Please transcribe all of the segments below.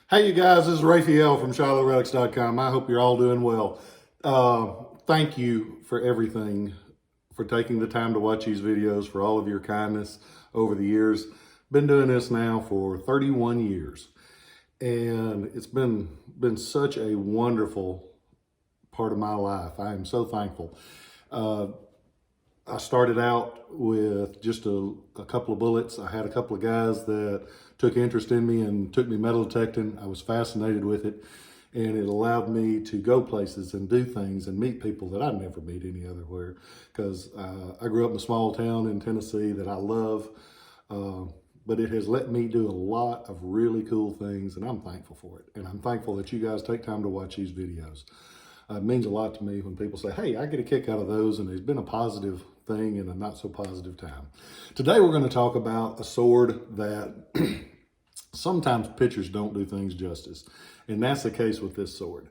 Hey, you guys, this is Rafael from Relics.com. I hope you're all doing well. Thank you for everything, for taking the time to watch these videos, for all of your kindness over the years. Been doing this now for 31 years, and it's been such a wonderful part of my life. I am so thankful. I started out with just a couple of bullets. I had a couple of guys that took interest in me and took me metal detecting. I was fascinated with it, and it allowed me to go places and do things and meet people that I'd never meet any other where, because I grew up in a small town in Tennessee that I love, but it has let me do a lot of really cool things, and I'm thankful for it. And I'm thankful that you guys take time to watch these videos. It means a lot to me when people say, hey, I get a kick out of those, and there's been a positive thing in a not so positive time. Today we're going to talk about a sword that sometimes pictures don't do things justice, and that's the case with this sword.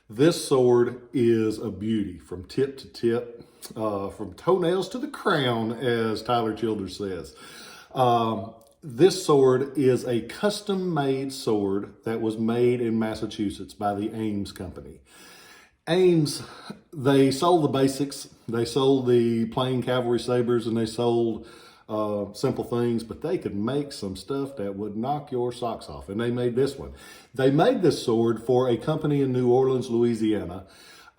This sword is a beauty from tip to tip, from toenails to the crown, as Tyler Childers says. This sword is a custom-made sword that was made in Massachusetts by the Ames Company. Ames, they sold the basics. They sold the plain cavalry sabers, and they sold simple things, but they could make some stuff that would knock your socks off, and they made this one. They made this sword for a company in New Orleans, Louisiana,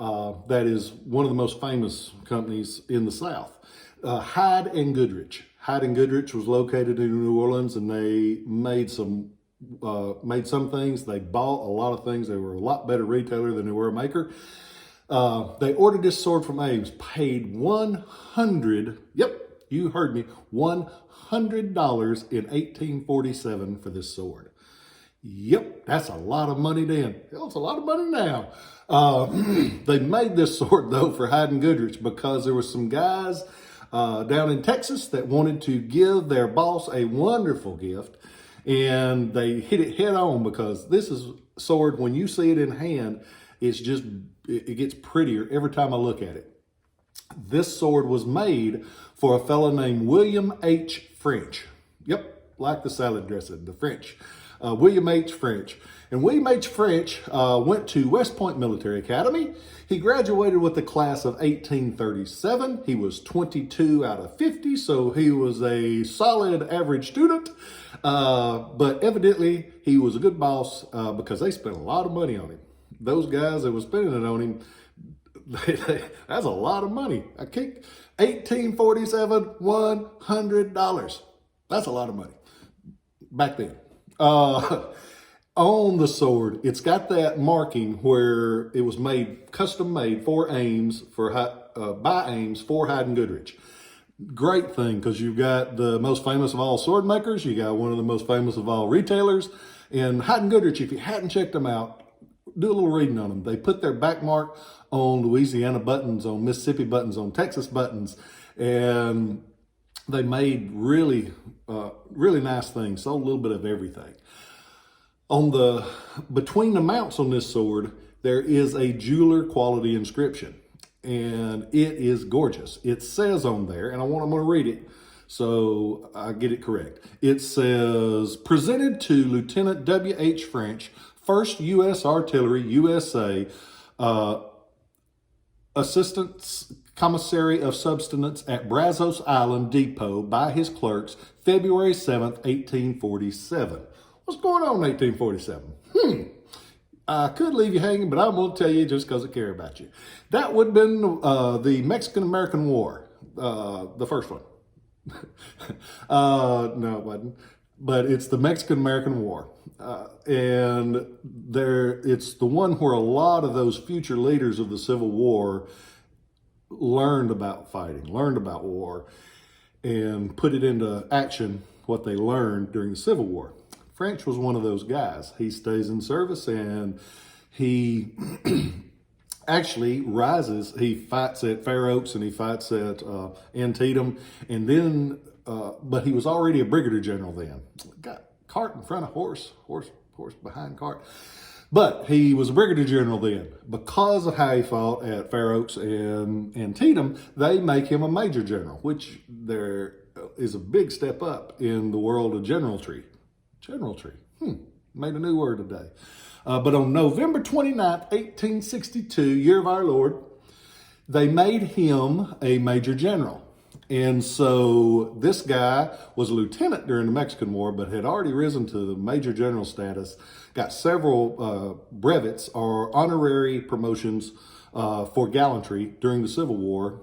that is one of the most famous companies in the South. Hyde and Goodrich. Hyde and Goodrich was located in New Orleans, and they made some things. They bought a lot of things. They were a lot better retailer than they were a maker. They ordered this sword from Ames, paid yep, you heard me, $100 in 1847 for this sword. Yep, that's a lot of money then. Hell, it's a lot of money now. They made this sword, though, for Hyde and Goodrich because there were some guys down in Texas that wanted to give their boss a wonderful gift, and they hit it head on because this is a sword, when you see it in hand, it gets prettier every time I look at it. This sword was made for a fellow named William H. French. Yep, like the salad dressing, the French. William H. French. And William H. French went to West Point Military Academy. He graduated with the class of 1837. He was 22 out of 50, so he was a solid average student. But evidently, he was a good boss because they spent a lot of money on him. Those guys that were spending it on him, that's a lot of money. I kicked 1847, $100. That's a lot of money back then. On the sword, it's got that marking where it was made, custom made for Ames, by Ames for Hyde and Goodrich. Great thing, because you've got the most famous of all sword makers. You got one of the most famous of all retailers. And Hyde and Goodrich, if you hadn't checked them out, do a little reading on them. They put their back mark on Louisiana buttons, on Mississippi buttons, on Texas buttons, and they made really nice things. Sold a little bit of everything. Between the mounts on this sword, there is a jeweler quality inscription, and it is gorgeous. It says on there, and I'm going to read it so I get it correct. It says, presented to Lieutenant W.H. French, 1st U.S. Artillery, USA, Assistant Commissary of Subsistence at Brazos Island Depot by his clerks, February 7th, 1847. What's going on in 1847? I could leave you hanging, but I'm going to tell you just because I care about you. That would have been the Mexican-American War, the first one. No, it wasn't. But it's the Mexican-American War. And it's the one where a lot of those future leaders of the Civil War learned about fighting, learned about war, and put it into action, what they learned during the Civil War. French was one of those guys. He stays in service, and he actually rises. He fights at Fair Oaks, and he fights at Antietam, and then, but he was already a brigadier general then. Got cart in front of horse behind cart. But he was a brigadier general then. Because of how he fought at Fair Oaks and Antietam, they make him a major general, which there is a big step up in the world of generalry. Generalry. Made a new word today. But on November 29th, 1862, year of our Lord, they made him a major general. And so this guy was a lieutenant during the Mexican War, but had already risen to the major general status, got several brevets or honorary promotions for gallantry during the Civil War.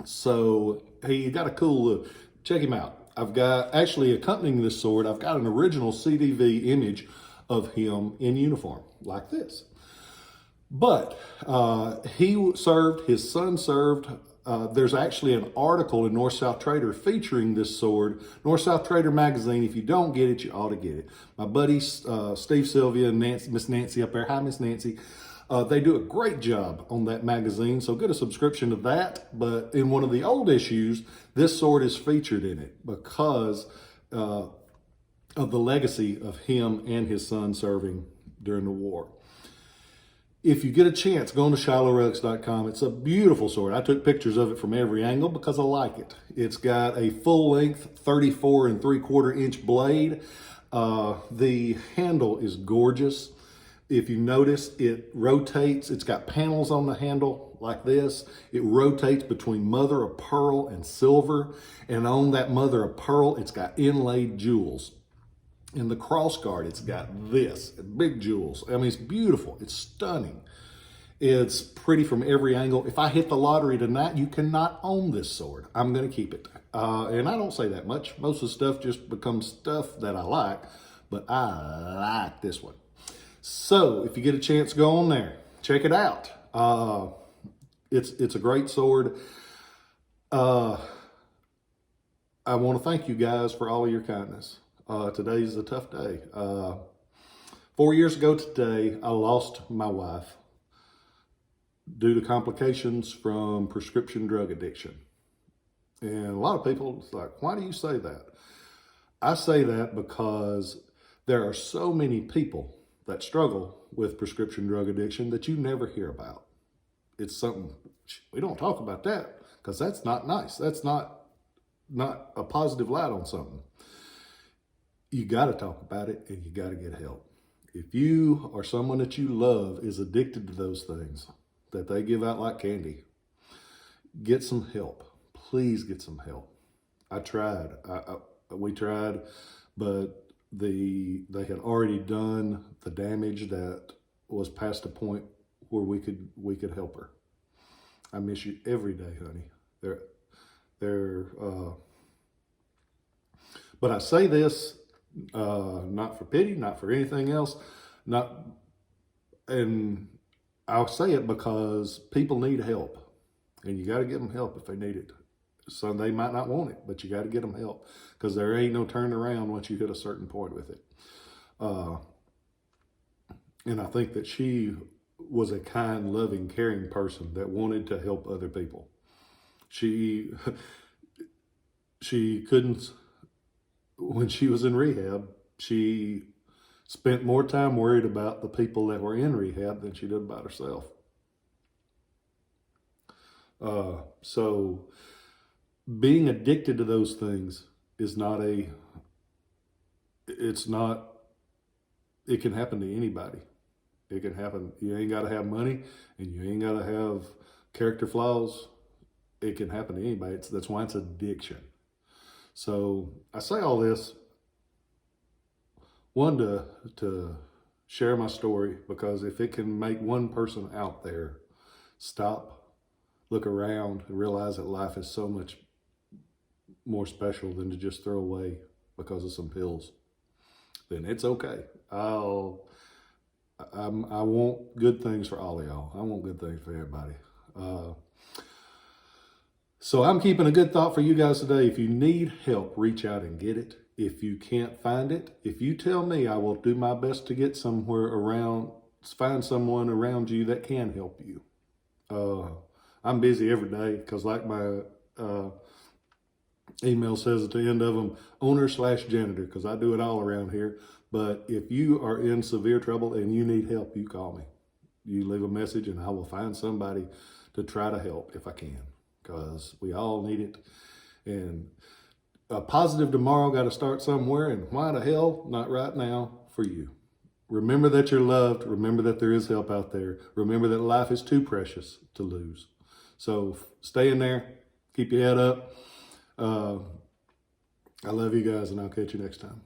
So he got a cool look. Check him out. I've got, actually accompanying this sword, I've got an original CDV image of him in uniform, like this. But he served, his son served. There's actually an article in North-South Trader featuring this sword. North-South Trader magazine, if you don't get it, you ought to get it. My buddies, Steve Sylvia and Miss Nancy up there. Hi, Miss Nancy. They do a great job on that magazine, so get a subscription to that. But in one of the old issues, this sword is featured in it because of the legacy of him and his son serving during the war. If you get a chance, go on to ShilohRelics.com. It's a beautiful sword. I took pictures of it from every angle because I like it. It's got a full-length 34 3/4 inch blade. The handle is gorgeous. If you notice, it rotates. It's got panels on the handle like this. It rotates between mother of pearl and silver. And on that mother of pearl, it's got inlaid jewels. In the crossguard, it's got this, big jewels. I mean, it's beautiful. It's stunning. It's pretty from every angle. If I hit the lottery tonight, you cannot own this sword. I'm going to keep it. And I don't say that much. Most of the stuff just becomes stuff that I like, but I like this one. So if you get a chance, go on there. Check it out. It's a great sword. I want to thank you guys for all of your kindness. Today's a tough day. 4 years ago today, I lost my wife due to complications from prescription drug addiction. And a lot of people, it's like, why do you say that? I say that because there are so many people that struggle with prescription drug addiction that you never hear about. It's something, we don't talk about that because that's not nice. That's not a positive light on something. You got to talk about it and you got to get help. If you or someone that you love is addicted to those things that they give out like candy, get some help. Please get some help. I tried. We tried, but they had already done the damage that was past a point where we could help her. I miss you every day, honey. But I say this not for pity, not for anything else, and I'll say it because people need help, and you got to give them help if they need it. So they might not want it, but you got to get them help because there ain't no turning around once you hit a certain point with it. And I think that she was a kind, loving, caring person that wanted to help other people. She couldn't, when she was in rehab, she spent more time worried about the people that were in rehab than she did about herself. So being addicted to those things is not it can happen to anybody. It can happen. You ain't got to have money and you ain't got to have character flaws. It can happen to anybody. That's why it's addiction. So I say all this, one, to share my story, because if it can make one person out there stop, look around, and realize that life is so much more special than to just throw away because of some pills, then it's okay. I want good things for all of y'all. I want good things for everybody. So I'm keeping a good thought for you guys today. If you need help, reach out and get it. If you can't find it, if you tell me, I will do my best to get find someone around you that can help you. I'm busy every day because, like my email says at the end of them, owner/janitor, because I do it all around here. But if you are in severe trouble and you need help, you call me. You leave a message and I will find somebody to try to help if I can, because we all need it. And a positive tomorrow got to start somewhere, and why the hell not right now for you? Remember that you're loved. Remember that there is help out there. Remember that life is too precious to lose. So stay in there. Keep your head up. I love you guys, and I'll catch you next time.